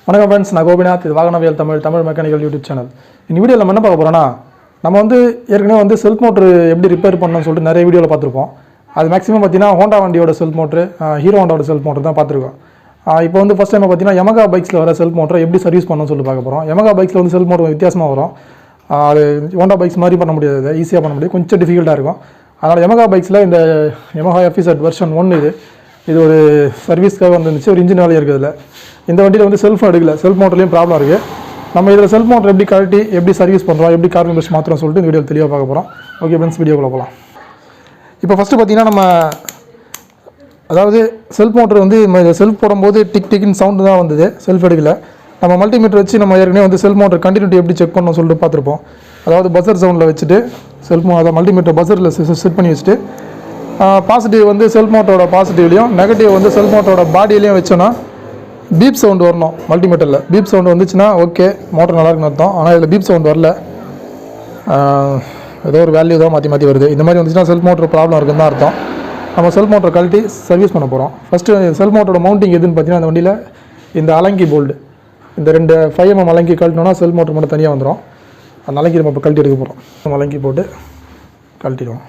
வணக்கம் ஃப்ரெண்ட்ஸ், நான் கோபிநாத். இது வாகனவியல் தமிழ் மெக்கானிக்கல் யூடியூப் சேனல். இந்த வீடியோவில் நம்ம என்ன பார்க்க போகிறோன்னா, நம்ம ஏற்கனவே செல்ஃப் மோட்ரு எப்படி ரிப்பேர் பண்ணணும்னு சொல்லிட்டு நிறைய வீடியோவில் பார்த்துருப்போம். அது மேக்ஸிமம் பார்த்தீங்கன்னா ஹோண்டா வண்டியோட செல்ஃப் மோட்ரு, ஹீரோ ஹோண்டாவோட செல்ஃப் மோட்ரு தான் பார்த்துருக்கோம். இப்போ ஃபஸ்ட் டைம் பார்த்தீங்கன்னா Yamaha பைக்ஸில் வர செல்ஃப் மோட்டரை எப்படி சர்வீஸ் பண்ணணும்னு சொல்லிட்டு பார்க்க போகிறோம். Yamaha பைக்ஸில் செல்ஃப் மோட்டர் வித்தியாசமாக வரும். அது ஹோண்டா பைக்ஸ் மாதிரி பண்ண முடியாது, ஈஸியாக பண்ண முடியும், கொஞ்சம் டிஃபிகல்ட்டாக இருக்கும். அதனால் Yamaha பைக்ஸில் இந்த Yamaha FZ வெர்ஷன் 1 இது ஒரு சர்வீஸ்க்காக வந்துருந்துச்சு. ஒரு இன்ஜின் வேலையாக இருக்குதுல. இந்த வண்டியில் செல்ஃப் எடுக்கல, செல்ஃப் மோட்டர்லேயும் ப்ராப்ளம் இருக்குது. நம்ம இதில் செல்ஃப் மோட்டர் எப்படி கழட்டி எப்படி சர்வீஸ் பண்ணுறோம், எப்படி கார்பன் பிரஷ் மாத்திரம் சொல்லிட்டு இந்த வீடியோ தெளிவாக பார்க்க போகிறோம். ஓகே ஃப்ரெண்ட்ஸ், வீடியோக்குள்ள போகலாம். இப்போ ஃபஸ்ட்டு பார்த்தீங்கன்னா நம்ம செல்ஃப் மோட்டர் செல்ஃப் போடும்போது டிக் டிக்னு சவுண்டு தான் வந்தது, செல்ஃப் எடுக்கல. நம்ம மல்டிமீட்டர் வச்சு நம்ம ஏற்கனவே செல்ஃப் மோட்டர் கண்டினியூட்டி எப்படி செக் பண்ணணும்னு சொல்லிட்டு பார்த்துருப்போம். பஸர் சவுண்டில் வச்சுட்டு மல்டிமீட்டர் பஸரில் செட் பண்ணி வச்சுட்டு பாசிட்டிவ் செல்ஃப் மோட்டரோட பாசிட்டிவ்லையும் நெகட்டிவ் செல்ஃப் மோட்டரோட பாடியிலையும் வச்சோன்னா பீப் சவுண்டு வரணும். மல்டிமீட்டரில் பீப் சவுண்டு வந்துச்சுன்னா ஓகே, மோட்டர் நல்லா இருக்குன்னு அர்த்தம். ஆனால் இதில் பீப் சவுண்டு வரல, ஏதோ ஒரு வேல்யூ தான் மாற்றி வருது. இந்த மாதிரி வந்துச்சுன்னா செல்ஃப் மோட்டர் ப்ராப்ளம் இருக்குன்னு தான் அர்த்தம். நம்ம செல்ஃப் மோட்டர் கழட்டி சர்வீஸ் பண்ண போகிறோம். ஃபஸ்ட்டு செல்ஃப் மோட்டரோட மவுண்டிங் எதுன்னு பார்த்தீங்கன்னா, அந்த வண்டியில் இந்த அலங்கி போல்டு, இந்த 2 5mm அலங்கி கழட்டினோன்னா செல்ஃப் மோட்டர் மட்டும் தனியாக வந்துடும். அந்த அலங்கி நம்ம இப்போ கழட்டி எடுக்க போகிறோம். நம்ம அலங்கி போட்டு கழட்டிடுவோம்.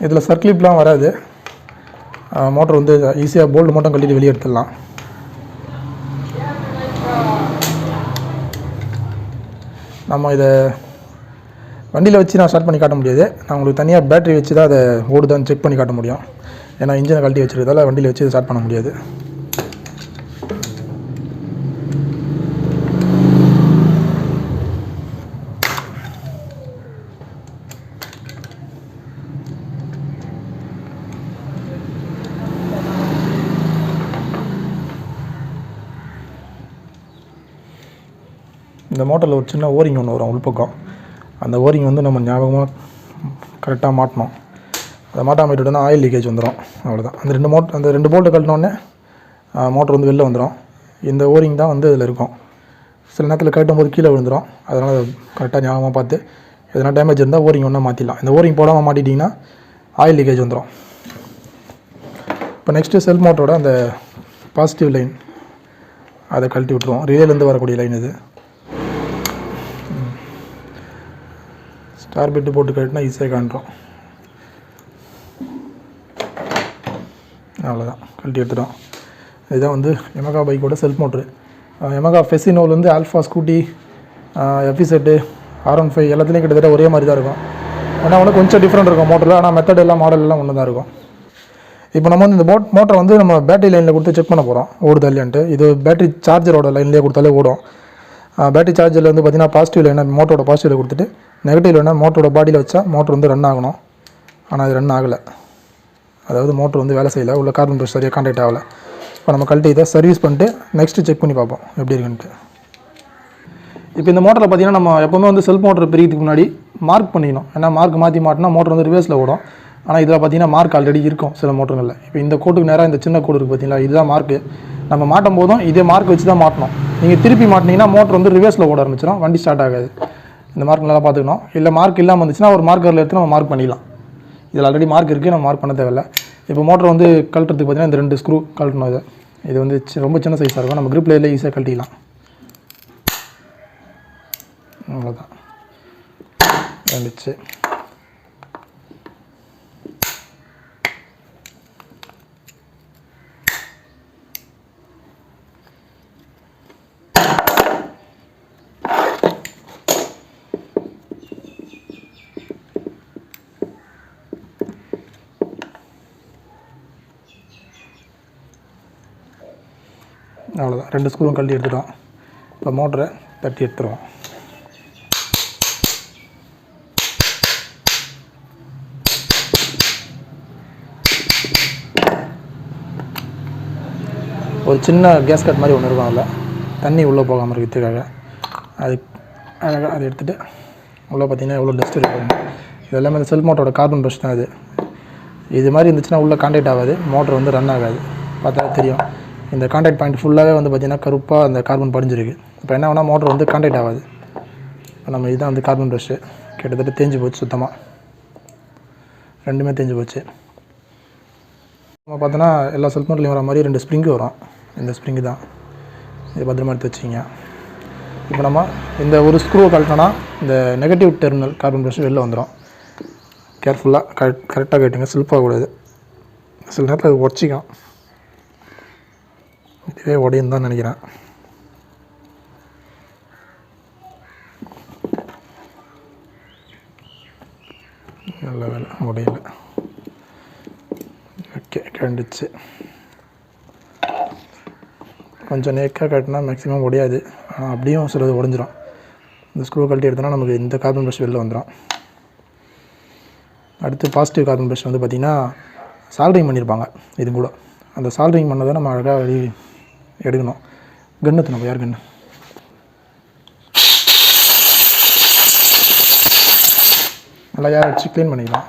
இதில் சர்க்கிளிப்லாம் வராது. மோட்டர் ஈஸியாக போல்டு மட்டும் கழட்டிட்டு வெளியே எடுத்துடலாம். நம்ம இதை வண்டியில் வச்சு நான் ஸ்டார்ட் பண்ணி காட்ட முடியாது. நான் உங்களுக்கு தனியாக பேட்டரி வச்சு தான் அதை ஓடுதான்னு செக் பண்ணி காட்ட முடியும். ஏன்னா இன்ஜினை கழட்டி வச்சுருக்கதால வண்டியில் வச்சு ஸ்டார்ட் பண்ண முடியாது. இந்த மோட்டரில் ஒரு சின்ன ஓரிங் ஒன்று வரும் உள்பக்கம். அந்த ஓரிங் நம்ம ஞாபகமாக கரெக்டாக மாட்டணும். அதை மாட்டாமல் விட்டுட்டோன்னா ஆயில் லீக்கேஜ் வந்துடும். அவ்வளோதான். அந்த 2 போல்ட்டு கழட்டினோடனே மோட்டர் வெளில வந்துடும். இந்த ஓரிங் தான் இதில் இருக்கும். சில நேரத்தில் கழட்டும் போது கீழே விழுந்துடும். அதனால் கரெக்டாக ஞாபகமாக பார்த்து எதனா டேமேஜ் இருந்தால் ஓரிங் ஒன்றா மாற்றிடலாம். இந்த ஓரிங் போடாமல் மாட்டிட்டிங்கன்னா ஆயில் லீக்கேஜ் வந்துடும். இப்போ நெக்ஸ்ட்டு செல்ஃப் மோட்டரோட அந்த பாசிட்டிவ் லைன் அதை கழட்டி விட்டுருவோம். ரிலேலேருந்து வரக்கூடிய லைன் இது. ஸ்டார் பிட்டு போட்டு கட்டினா ஈஸியாக காண்றோம். அவ்வளோதான், கழட்டி எடுத்துட்டோம். இதுதான் Yamaha பைக்கோட செல்ஃப் மோட்ரு. Yamaha ஃபெசினோலேருந்து ஆல்ஃபா ஸ்கூட்டி, FZ, R15 எல்லாத்துலேயும் கிட்டத்தட்ட ஒரே மாதிரி தான் இருக்கும். ஆனால் கொஞ்சம் டிஃப்ரெண்ட் இருக்கும் மோட்டரில். ஆனால் மெத்தட் எல்லாம் மாடல் எல்லாம் ஒன்று தான் இருக்கும். இப்போ நம்ம இந்த மோட்டரை நம்ம பேட்டரி லைனில் கொடுத்து செக் பண்ண போகிறோம் ஓடுதா இல்லையான்ட்டு. இது பேட்டரி சார்ஜரோட லைன்லேயே கொடுத்தாலே ஓடும். பேட்டரி சார்ஜரில் பார்த்தீங்கன்னா பாசிட்டிவ் லைனை மோட்டரோட பாசிட்டிவில் கொடுத்துட்டு நெகட்டிவ் லைனை மோட்டரோட பாடியில் வச்சா மோட்டர் ரன் ஆகணும். ஆனால் அது ரன் ஆகலை. மோட்டர் வேலை செய்யலை, உள்ள கார்பன் பிரஷ் சரியாக கான்டாக்ட் ஆகலை. இப்போ நம்ம கழட்டி இதை சர்வீஸ் பண்ணிட்டு நெக்ஸ்ட்டு செக் பண்ணி பார்ப்போம் எப்படி இருக்குன்ட்டு. இப்போ இந்த மோட்டரில் பார்த்தீங்கன்னா நம்ம எப்போவுமே செல்ஃப் மோட்டர் பிரிக்கிறதுக்கு முன்னாடி மார்க் பண்ணிக்கணும். ஏன்னா மார்க் மாற்றி மாட்டினா மோட்டர் ரிவர்ஸில் ஓடும். ஆனால் இதில் பார்த்தீங்கன்னா மார்க் ஆல்ரெடி இருக்கும் சில மோட்டருங்களில். இப்போ இந்த கோட்டுக்கு நேராக இந்த சின்ன கோடு இருக்குது பார்த்தீங்களா, இதுதான் மார்க்கு. நம்ம மாட்டும் போதும் இதே மார்க் வச்சு தான் மாட்டணும். நீங்கள் திருப்பி மாட்டினீங்கன்னா மோட்டர் ரிவர்ஸில் ஓட ஆரம்பிச்சிடும், வண்டி ஸ்டார்ட் ஆகாது. இந்த மார்க் நல்லா பார்த்துக்கணும். இல்லை மார்க் இல்லாமல் வந்துச்சுன்னா ஒரு மார்க்கரில் எடுத்து நம்ம மார்க் பண்ணிடலாம். இதில் ஆல்ரெடி மார்க் இருக்குது, நம்ம மார்க் பண்ண தேவையில்லை. இப்போ மோட்டர் கழட்டுறதுக்கு பார்த்தீங்கன்னா இந்த 2 ஸ்க்ரூ கழட்டணும். இது ரொம்ப சின்ன சைஸாக இருக்கும். நம்ம கிரிப் லேயரில் ஈஸியாக கழட்டிக்கலாம். அவ்வளோதான், வந்துச்சு. அவ்வளோதான், 2 ஸ்க்ரூவும் கழட்டி எடுத்துட்டோம். இப்போ மோட்டரை தட்டி எடுத்துருவோம். ஒரு சின்ன கேஸ் கட் மாதிரி ஒன்று இருக்கும். அதில் தண்ணி உள்ளே போகாமல் இருக்கிறதுக்காக அதை எடுத்துகிட்டு உள்ளே பார்த்தீங்கன்னா எவ்வளோ டஸ்ட் இருக்கும். இது எல்லாமே இந்த செல்ஃப் மோட்டரோட கார்பன் பிரஷ் தான். இது மாதிரி இருந்துச்சுன்னா உள்ளே கான்டாக்ட் ஆகாது, மோட்டர் ரன் ஆகாது. பார்த்தா தெரியும். இந்த கான்டாக்ட் பாயிண்ட் ஃபுல்லாகவே பார்த்தீங்கன்னா கருப்பாக அந்த கார்பன் படிஞ்சிருக்கு. இப்போ என்ன வேணால் மோட்டர் கான்டாக்ட் ஆகாது. இப்போ நம்ம இதுதான் கார்பன் ப்ரஷ்ஷு. கிட்டத்தட்ட தேஞ்சு போச்சு சுத்தமாக. ரெண்டுமே தேஞ்சு போச்சு. நம்ம பார்த்தோன்னா எல்லா செல்ஃப்மோட்டர்லையும் வர மாதிரி 2 ஸ்ப்ரிங்கு வரும். இந்த ஸ்ப்ரிங்கு தான், இது பத்திரமா எடுத்து வச்சிங்க. இப்போ நம்ம இந்த ஒரு ஸ்க்ரூவை கழட்டினா இந்த நெகட்டிவ் டெர்மினல் கார்பன் ப்ரஷ் வெளில வந்துடும். கேர்ஃபுல்லாக கரெக்டாக கேட்டுங்க, ஸ்லிப் ஆகக்கூடாது. சில நேரத்தில் அது உடச்சிக்கும், இதுவே உடையும் தான் நினைக்கிறேன். நல்ல வேலை உடையலை. ஓகே, கண்டுச்சு. கொஞ்சம் நேக்காக கட்டினா மேக்ஸிமம் உடையாது, ஆனால் அப்படியும் சிலது உடஞ்சிரும். இந்த ஸ்க்ரூ கழட்டி எடுத்தோன்னா நமக்கு இந்த கார்பன் ப்ரஷ் வெளில வந்துடும். அடுத்து பாசிட்டிவ் கார்பன் ப்ரஷ் வந்து பார்த்திங்கன்னா சால்ட்ரிங் பண்ணியிருப்பாங்க. இது கூட அந்த சால்ட்ரிங் பண்ணதை நம்ம அழகாக வெளியே எடுக்கணும். கன்று நம்ம யார் கன்று நல்லா யார் அடிச்சு க்ளீன் பண்ணிக்கலாம்.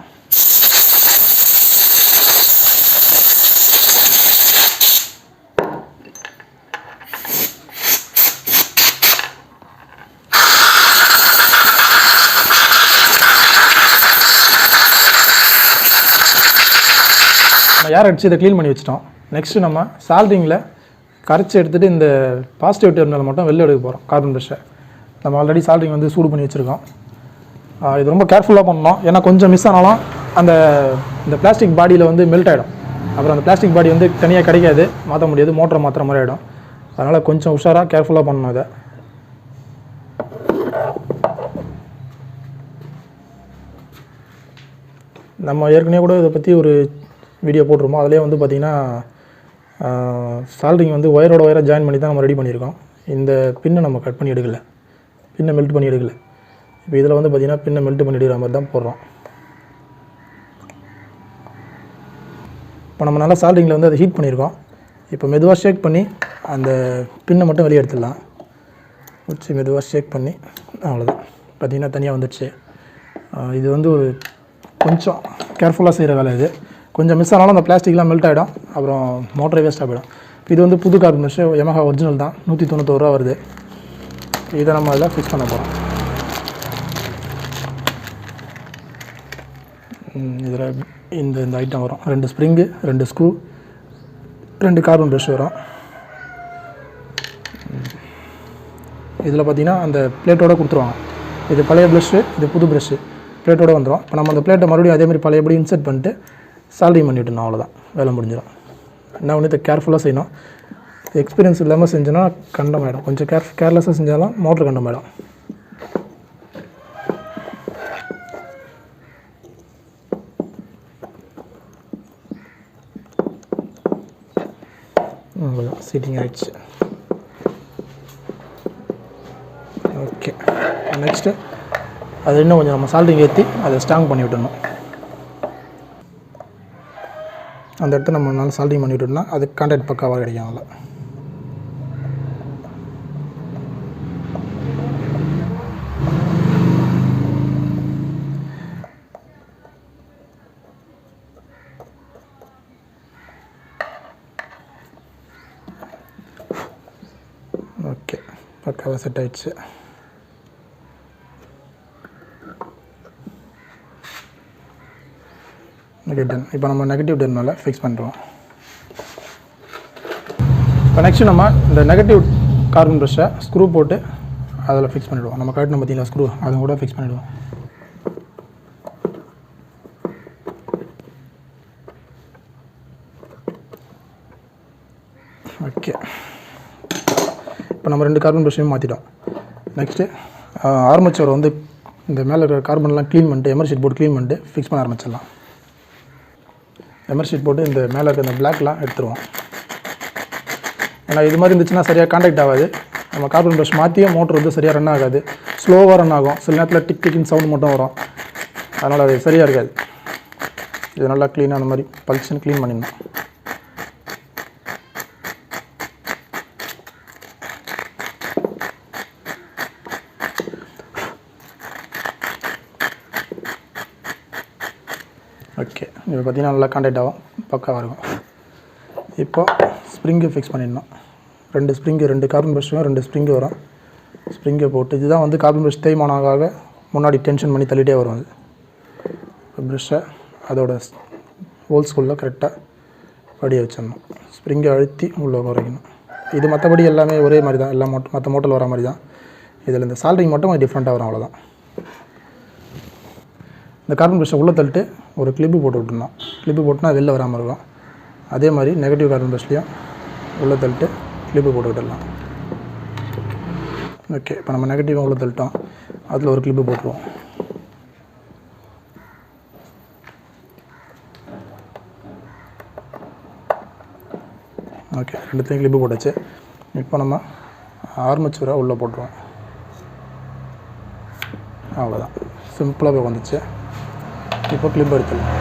ஏர் அடிச்சு இதை க்ளீன் பண்ணி வச்சிட்டோம். நெக்ஸ்ட்டு நம்ம சால்ட்ரிங்கில் கரைச்சி எடுத்துகிட்டு இந்த பாசிட்டிவ் டெர்மினல் மட்டும் வெளில எடுக்க போகிறோம். கார்பன் ப்ரஷ்ஷை நம்ம ஆல்ரெடி சால்ட்ரிங் வந்து சூடு பண்ணி வச்சுருக்கோம். இது ரொம்ப கேர்ஃபுல்லாக பண்ணணும், ஏன்னா கொஞ்சம் மிஸ் ஆனாலும் இந்த பிளாஸ்டிக் பாடியில் வந்து மெல்ட் ஆகிடும். அப்புறம் அந்த பிளாஸ்டிக் பாடி வந்து தனியாக கிடைக்காது, மாற்ற முடியாது, மோட்டரை மாற்றுற மாதிரி ஆகிடும். அதனால் கொஞ்சம் உஷாராக கேர்ஃபுல்லாக பண்ணணும். இதை நம்ம ஏற்கனவே கூட இதை பற்றி ஒரு வீடியோ போட்டிருப்போம். அதிலே வந்து பார்த்திங்கன்னா சால்ட்ரிங் வந்து ஒயரோட ஒயராக ஜாயின் பண்ணி தான் நம்ம ரெடி பண்ணியிருக்கோம். இந்த பின்னை நம்ம கட் பண்ணி எடுக்கலை, பின்னை மெல்ட் பண்ணி எடுக்கலை. இப்போ இதில் வந்து பார்த்திங்கன்னா பின்னை மெல்ட் பண்ணி எடுக்கிற மாதிரி தான் போடுறோம். இப்போ நம்ம நல்லா சால்ட்ரிங்கில் வந்து அதை ஹீட் பண்ணியிருக்கோம். இப்போ மெதுவாக ஷேக் பண்ணி அந்த பின்னை மட்டும் வெளியே எடுத்துடலாம். வச்சு மெதுவாக ஷேக் பண்ணி அவ்வளோதான், பார்த்திங்கன்னா தனியாக வந்துடுச்சு. இது வந்து ஒரு கொஞ்சம் கேர்ஃபுல்லாக செய்கிற வேலை. இது கொஞ்சம் மிஸ் ஆனாலும் அந்த பிளாஸ்டிக்லாம் மெல்ட் ஆகிடும், அப்புறம் மோட்டரே வேஸ்ட்டாக போயிடும். இது வந்து புது கார்பன் ப்ரஷ், Yamaha ஒரிஜினல் தான், 191 ரூபா வருது. இதை நம்ம அதில் ஃபிக்ஸ் பண்ண போகிறோம். இதில் இந்த ஐட்டம் வரும். 2 ஸ்ப்ரிங்கு, 2 ஸ்க்ரூ, 2 கார்பன் ப்ரஷ் வரும். இதில் பார்த்திங்கன்னா அந்த பிளேட்டோடு கொடுத்துருவாங்க. இது பழைய ப்ரஷ்ஷு, இது புது ப்ரஷ்ஷு, பிளேட்டோடு வந்துடும். இப்போ நம்ம அந்த பிளேட்டை மறுபடியும் அதேமாதிரி பழையபடி இன்சர்ட் பண்ணிட்டு சால்ட்ரிங் பண்ணிவிட்டணும், அவ்வளோதான், வேலை முடிஞ்சிடும். என்ன ஒன்று இதை கேர்ஃபுல்லாக செய்யணும். எக்ஸ்பீரியன்ஸ் இல்லாமல் செஞ்சோன்னா கண்டமாயிடும். கொஞ்சம் கேர்லெஸ்ஸாக செஞ்சாலும் மோட்ரு கண்டமாயிடும். அவ்வளோதான், சீட்டிங் ஆகிடுச்சு. ஓகே, நெக்ஸ்ட்டு அது இன்னும் கொஞ்சம் நம்ம சால்ட்ரிங் ஏற்றி அதை ஸ்ட்ராங் பண்ணி விட்டுடணும். அந்த இடத்த நம்ம நல்லா சால்ட்ரிங் பண்ணி விட்டோம்னா அது கான்டாக்ட் பக்காவாக கிடைக்கும். அதில் ஓகே, பக்காவாக செட் ஆகிடுச்சு. இப்போ நம்ம நெகட்டிவ் டெர்மினலை ஃபிக்ஸ் பண்ணுறோம். இப்போ நெக்ஸ்ட்டு நம்ம இந்த நெகட்டிவ் கார்பன் ப்ரஷ்ஷை ஸ்க்ரூ போட்டு அதில் ஃபிக்ஸ் பண்ணிவிடுவோம். நம்ம கரெக்டாக பார்த்தீங்களா ஸ்க்ரூ, அதை கூட ஃபிக்ஸ் பண்ணிவிடுவோம். ஓகே, இப்போ நம்ம 2 கார்பன் ப்ரஷ்ஷையும் மாற்றிட்டோம். நெக்ஸ்ட்டு ஆர்மேச்சர் வந்து இந்த மேலே இருக்கிற கார்பன்லாம் க்ளீன் பண்ணிட்டு எமர் ஷீட் போட்டு க்ளீன் பண்ணிட்டு ஃபிக்ஸ் பண்ண ஆரம்பிச்சிடலாம். எமர் ஷீட் போட்டு இந்த மேலே இருக்க இந்த பிளாக்லாம் எடுத்துருவோம். ஏன்னா இது மாதிரி இருந்துச்சுன்னா சரியாக கான்டாக்ட் ஆகாது. நம்ம கார்பன் ப்ரஷ் மாற்றியே மோட்டர் வந்து சரியாக ரன் ஆகாது, ஸ்லோவாக ரன் ஆகும். சில நேரத்தில் டிக் டிக்கின்னு சவுண்ட் மட்டும் வரும், அதனால் அது சரியாக இருக்காது. இது நல்லா க்ளீனாக அந்த மாதிரி பல்சன் க்ளீன் பண்ணிடணும். ஓகே, இப்போ பார்த்திங்கன்னா நல்லா கான்டாக்ட் ஆகும், பக்காவாக இருக்கும். இப்போ ஸ்ப்ரிங்கு ஃபிக்ஸ் பண்ணிடணும். 2 ஸ்ப்ரிங்கு, 2 கார்பன் ப்ரஷ்ஷும் 2 ஸ்ப்ரிங்கு வரும். ஸ்ப்ரிங்கை போட்டு இதுதான் வந்து கார்பன் ப்ரஷ் தேய்மானாக முன்னாடி டென்ஷன் பண்ணி தள்ளிட்டே வரும். அது ப்ரஷ்ஷை அதோட ஹோல்ஸ்குள்ளே கரெக்டாக படியை வச்சிடணும். ஸ்ப்ரிங்கை அழுத்தி உள்ளே குறைக்கணும். இது மற்றபடி எல்லாமே ஒரே மாதிரி தான், எல்லாம் மற்ற மோட்டரில் வர மாதிரி தான். இதில் இந்த சால்ட்ரிங் மட்டும் கொஞ்சம் டிஃப்ரெண்ட்டாக வரும், அவ்வளோதான். இந்த கார்பன் ப்ரஷை உள்ளே தள்ளிட்டு ஒரு கிளிப்பு போட்டு விட்டுருந்தோம். கிளிப்பு போட்டுனா வெளில வராமல் இருக்கும். அதே மாதிரி நெகட்டிவ் கார்பன் ப்ரஷ்லேயும் உள்ளே தள்ளிட்டு கிளிப்பு போட்டு விட்டுடலாம். ஓகே, இப்போ நம்ம நெகட்டிவாக உள்ளே தள்ளிட்டோம். அதில் ஒரு கிளிப்பு போட்டுருவோம். ஓகே, ரெண்டுத்தையும் கிளிப்பு போட்டாச்சு. இப்போ நம்ம ஆர்மச்சூரை உள்ளே போட்டுருவோம். அவ்வளோதான், சிம்பிளாக போய் வந்துச்சு. இப்போ கிளிப் எடுத்துடலாம்.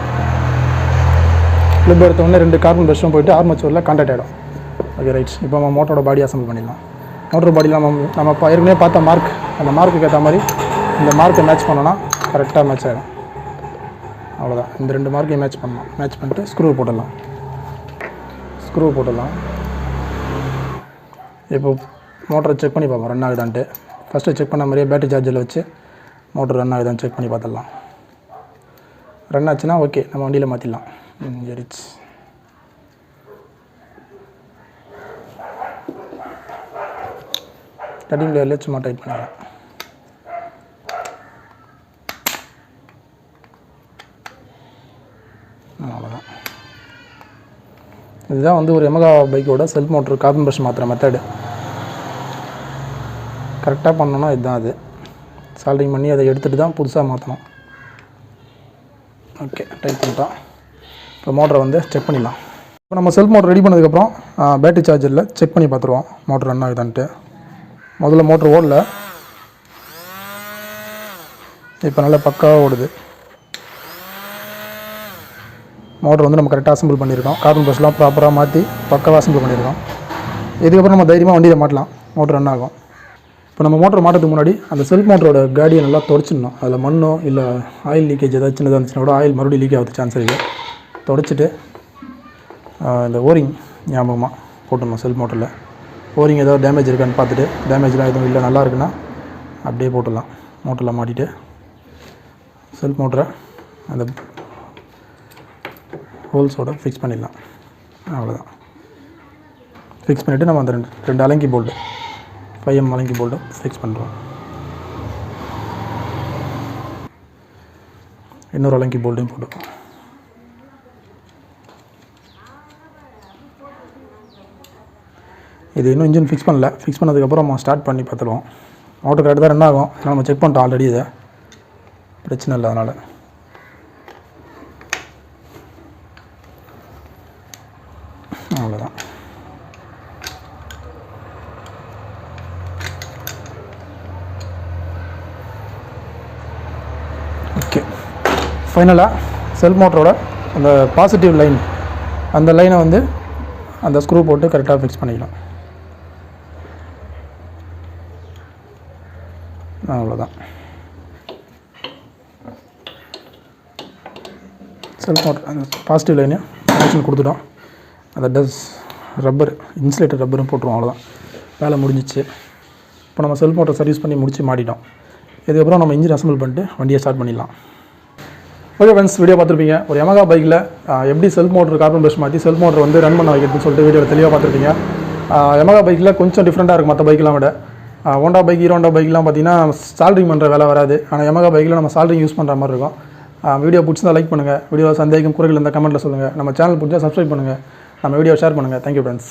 கிளிப் எடுத்தோடனே 2 கார்பன் ப்ரஷ்ஷும் போய்ட்டு ஆர்மச்சூரில் கான்டாக்ட் ஆகிடும். Okay right. இப்போ நம்ம மோட்டரோட பாடி அசம்பிள் பண்ணிடலாம். மோட்டர் பாடியில் நம்ம ஏற்கனவே பார்த்த மார்க், அந்த மார்க்குக்கு ஏற்ற மாதிரி இந்த மார்க்கை மேட்ச் பண்ணோன்னா கரெக்டாக மேட்ச் ஆகிடும். அவ்வளோதான், இந்த 2 மார்க்கையும் மேட்ச் பண்ணலாம். மேட்ச் பண்ணிட்டு ஸ்க்ரூ போட்டுடலாம். இப்போ மோட்டரை செக் பண்ணி பார்ப்போம் ரன் ஆகுதான்ட்டு. ஃபஸ்ட்டு செக் பண்ண மாதிரியே பேட்டரி சார்ஜரில் வச்சு மோட்டர் ரன் ஆகுதான்னு செக் பண்ணி பார்த்துடலாம். ரன் ஆச்சுன்னா ஓகே, நம்ம வண்டியில் மாற்றிடலாம். சரிச்சு. கட்டிங் பிளேயர்லேயே சும்மா டைட் பண்ணிடலாம். அவ்வளோதான். இதுதான் வந்து ஒரு Yamaha பைக்கோட செல்ஃப் மோட்டர் கார்பன் ப்ரஷ் மாற்றுற மெத்தடு. கரெக்டாக பண்ணோன்னா இதுதான். அது சால்ட்ரிங் பண்ணி அதை எடுத்துகிட்டு தான் புதுசாக மாற்றணும். ஓகே, டைட் பண்ணிட்டோம். இப்போ மோட்டரை வந்து செக் பண்ணிடலாம். இப்போ நம்ம செல்ஃப் மோட்டர் ரெடி பண்ணதுக்கப்புறம் பேட்டரி சார்ஜரில் செக் பண்ணி பார்த்துருவோம் மோட்டர் ரன் ஆகுதான்ட்டு. முதல்ல மோட்டர் ஓடல, இப்போ நல்லா பக்காவாக ஓடுது. மோட்டர் வந்து நம்ம கரெக்டாக அசம்பிள் பண்ணியிருக்கோம். கார்பன் ப்ரஷ்லாம் ப்ராப்பராக மாற்றி பக்காவாக அசம்பிள் பண்ணியிருக்கோம். இதுக்கப்புறம் நம்ம தைரியமாக வண்டியில் மாட்டலாம், மோட்டர் ரன் ஆகும். இப்போ நம்ம மோட்டர் மாட்டுறதுக்கு முன்னாடி அந்த செல்ஃப் மோட்டரோட காடியை நல்லா தொடச்சிடணும். அதில் மண்ணோ இல்லை ஆயில் லீக்கேஜ் ஏதாவது சின்னதாக இருந்துச்சுன்னா கூட ஆயில் மறுபடியும் லீக் ஆகுது சான்ஸ் இருக்குது. தொடச்சிட்டு இந்த ஓரிங் ஞாபகமாக போட்டுடணும். செல்ஃப் மோட்டரில் ஓரிங் ஏதாவது டேமேஜ் இருக்கான்னு பார்த்துட்டு, டேமேஜ்லாம் எதுவும் இல்லை நல்லா இருக்குன்னா அப்படியே போட்டுடலாம். மோட்டரில் மாட்டிட்டு செல்ஃப் மோட்டரை அந்த ஹோல்ஸோடு ஃபிக்ஸ் பண்ணிடலாம். அவ்வளோதான். ஃபிக்ஸ் பண்ணிவிட்டு நம்ம அந்த ரெண்டு அலங்கி போல்டு 5M அலங்கி போல்டு ஃபிக்ஸ் பண்ணுறோம். இன்னொரு அலங்கி போல்டையும் போட்டுக்கோம். இது இன்னும் இன்ஜின் ஃபிக்ஸ் பண்ணல. ஃபிக்ஸ் பண்ணதுக்கப்புறம் நம்ம ஸ்டார்ட் பண்ணி பார்த்துருவோம். மோட்டர் கரெக்டாக தான் ரன் ஆகும். ஏன்னா நம்ம செக் பண்ணிட்டோம் ஆல்ரெடி, இதை பிரச்சனை இல்லை. அதனால் அவ்வளோதான். ஓகே, ஃபைனலாக செல்ஃப் மோட்டரோட அந்த பாசிட்டிவ் லைன், அந்த லைனை வந்து அந்த ஸ்க்ரூ போட்டு கரெக்டாக ஃபிக்ஸ் பண்ணிக்கலாம். அவ்வளோதான். செல்ஃப் மோட்டர் அந்த பாசிட்டிவ் லைனையும் கனெக்ஷன் கொடுத்துட்டோம். அந்த ரப்பர் இன்சுலேட்டர் ரப்பரும் போட்டுருவோம். அவ்வளோதான், வேலை முடிஞ்சிச்சு. இப்போ நம்ம செல்ஃப் மோட்டர் சர்வீஸ் பண்ணி முடிச்சு மாட்டிட்டோம். இதுக்கப்புறம் நம்ம இன்ஜின் அசம்பிள் பண்ணிட்டு வண்டியை ஸ்டார்ட் பண்ணிடலாம். ஓகே ஃப்ரெண்ட்ஸ், வீடியோ பார்த்துருப்பீங்க. ஒரு Yamaha பைக்கில் எப்படி செல்ஃப் மோட்டர் கார்பன் ப்ரஷ் மாற்றி செல்ஃப் மோட்டர் வந்து ரன் பண்ண வைக்கிறதுன்னு சொல்லிட்டு வீடியோவில் தெளிவாக பார்த்துருப்பீங்க. Yamaha பைக்கில் கொஞ்சம் டிஃப்ரெண்ட்டாக இருக்கும் மற்ற பைக்கெலாம் விட. ஹோண்டா பைக், ஹீரோ ஹோண்டா பைக்லாம் பார்த்தீங்கன்னா சால்ட்ரிங் பண்ணுற வேலை வராது. ஆனால் Yamaha பைக்கில் நம்ம சால்ட்ரிங் யூஸ் பண்ணுற மாதிரி இருக்கும். வீடியோ பிடிச்சிருந்தா லைக் பண்ணுங்கள். வீடியோ சந்தேகம் குறைகள் இந்த கமெண்ட்டில் சொல்லுங்கள். நம்ம சேனல் பிடிச்சா சப்ஸ்கிரைப் பண்ணுங்கள். நம்ம வீடியோ ஷேர் பண்ணுங்கள். Thank you friends.